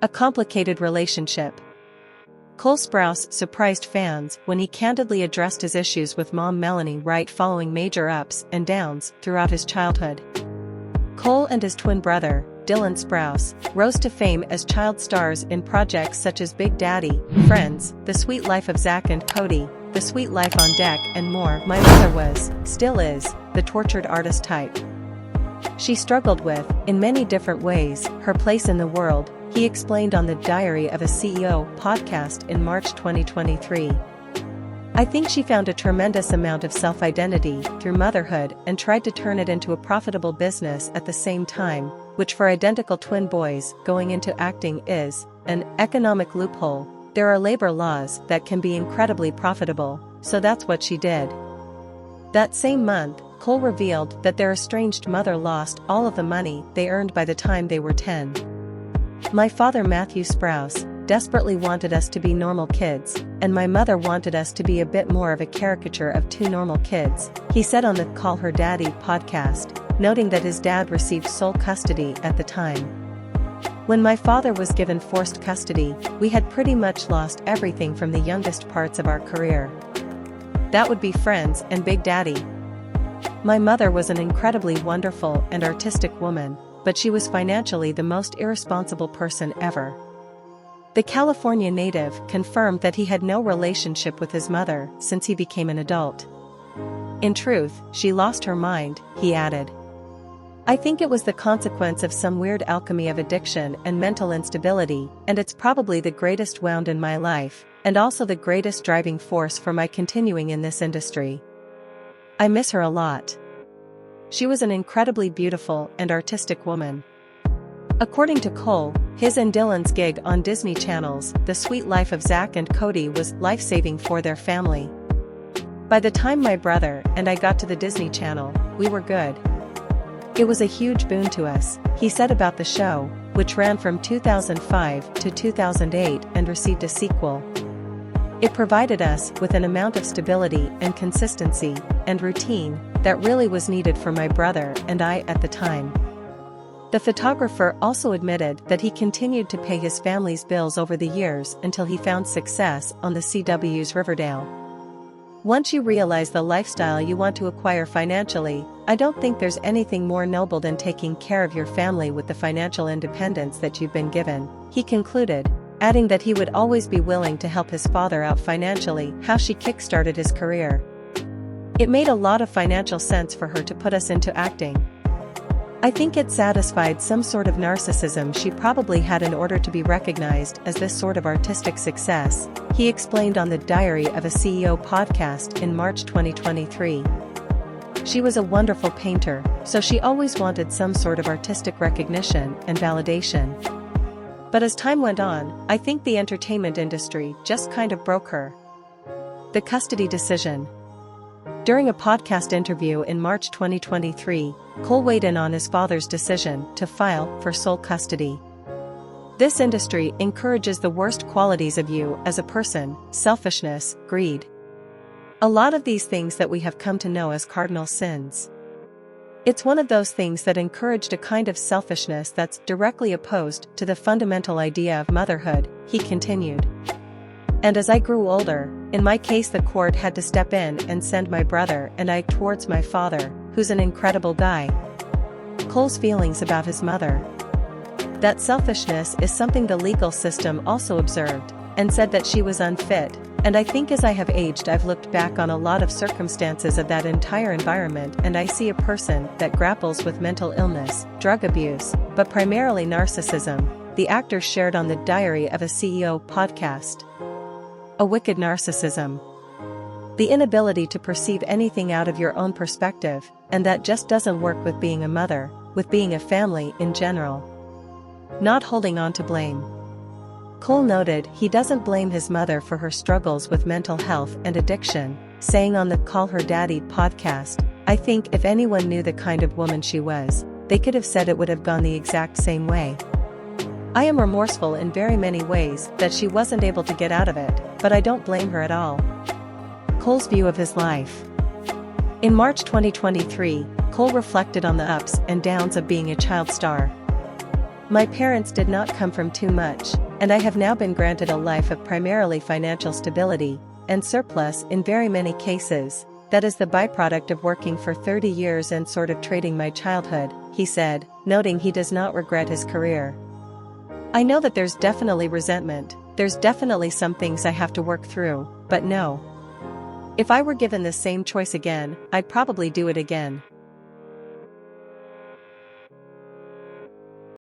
A complicated relationship. Cole Sprouse surprised fans when he candidly addressed his issues with mom Melanie Wright following major ups and downs throughout his childhood. Cole and his twin brother, Dylan Sprouse, rose to fame as child stars in projects such as Big Daddy, Friends, The Sweet Life of Zack and Cody, The Sweet Life on Deck and more. My mother was, still is, the tortured artist type. She struggled with, in many different ways, her place in the world, he explained on the Diary of a CEO podcast in March 2023. I think she found a tremendous amount of self-identity through motherhood and tried to turn it into a profitable business at the same time, which for identical twin boys going into acting is an economic loophole. There are labor laws that can be incredibly profitable, so that's what she did. That same month, Cole revealed that their estranged mother lost all of the money they earned by the time they were 10. My father Matthew Sprouse desperately wanted us to be normal kids, and my mother wanted us to be a bit more of a caricature of two normal kids, he said on the Call Her Daddy podcast, noting that his dad received sole custody at the time. When my father was given forced custody, we had pretty much lost everything from the youngest parts of our career. That would be Friends and Big Daddy. My mother was an incredibly wonderful and artistic woman, but she was financially the most irresponsible person ever. The California native confirmed that he had no relationship with his mother since he became an adult. In truth, she lost her mind, he added. I think it was the consequence of some weird alchemy of addiction and mental instability, and it's probably the greatest wound in my life, and also the greatest driving force for my continuing in this industry. I miss her a lot. She was an incredibly beautiful and artistic woman. According to Cole, his and Dylan's gig on Disney Channel's The Sweet Life of Zack and Cody was life-saving for their family. By the time my brother and I got to the Disney Channel, we were good. It was a huge boon to us, he said about the show, which ran from 2005 to 2008 and received a sequel. It provided us with an amount of stability and consistency and routine that really was needed for my brother and I at the time. The photographer also admitted that he continued to pay his family's bills over the years until he found success on the CW's Riverdale. Once you realize the lifestyle you want to acquire financially, I don't think there's anything more noble than taking care of your family with the financial independence that you've been given, he concluded, adding that he would always be willing to help his father out financially. How she kickstarted his career. It made a lot of financial sense for her to put us into acting. I think it satisfied some sort of narcissism she probably had in order to be recognized as this sort of artistic success, he explained on the Diary of a CEO podcast in March 2023. She was a wonderful painter, so she always wanted some sort of artistic recognition and validation. But as time went on, I think the entertainment industry just kind of broke her. The custody decision. During a podcast interview in March 2023, Cole weighed in on his father's decision to file for sole custody. This industry encourages the worst qualities of you as a person: selfishness, greed. A lot of these things that we have come to know as cardinal sins. It's one of those things that encouraged a kind of selfishness that's directly opposed to the fundamental idea of motherhood, he continued. And as I grew older, in my case the court had to step in and send my brother and I towards my father, who's an incredible guy. Cole's feelings about his mother. That selfishness is something the legal system also observed, and said that she was unfit, and I think as I have aged I've looked back on a lot of circumstances of that entire environment and I see a person that grapples with mental illness, drug abuse, but primarily narcissism, the actor shared on the Diary of a CEO podcast. A wicked narcissism. The inability to perceive anything out of your own perspective, and that just doesn't work with being a mother, with being a family in general. Not holding on to blame. Cole noted he doesn't blame his mother for her struggles with mental health and addiction, saying on the Call Her Daddy podcast, I think if anyone knew the kind of woman she was, they could have said it would have gone the exact same way. I am remorseful in very many ways that she wasn't able to get out of it, but I don't blame her at all. Cole's view of his life. In March 2023, Cole reflected on the ups and downs of being a child star. My parents did not come from too much, and I have now been granted a life of primarily financial stability and surplus in very many cases. That is the byproduct of working for 30 years and sort of trading my childhood," he said, noting he does not regret his career. "I know that there's definitely resentment, there's definitely some things I have to work through, but no. If I were given the same choice again, I'd probably do it again."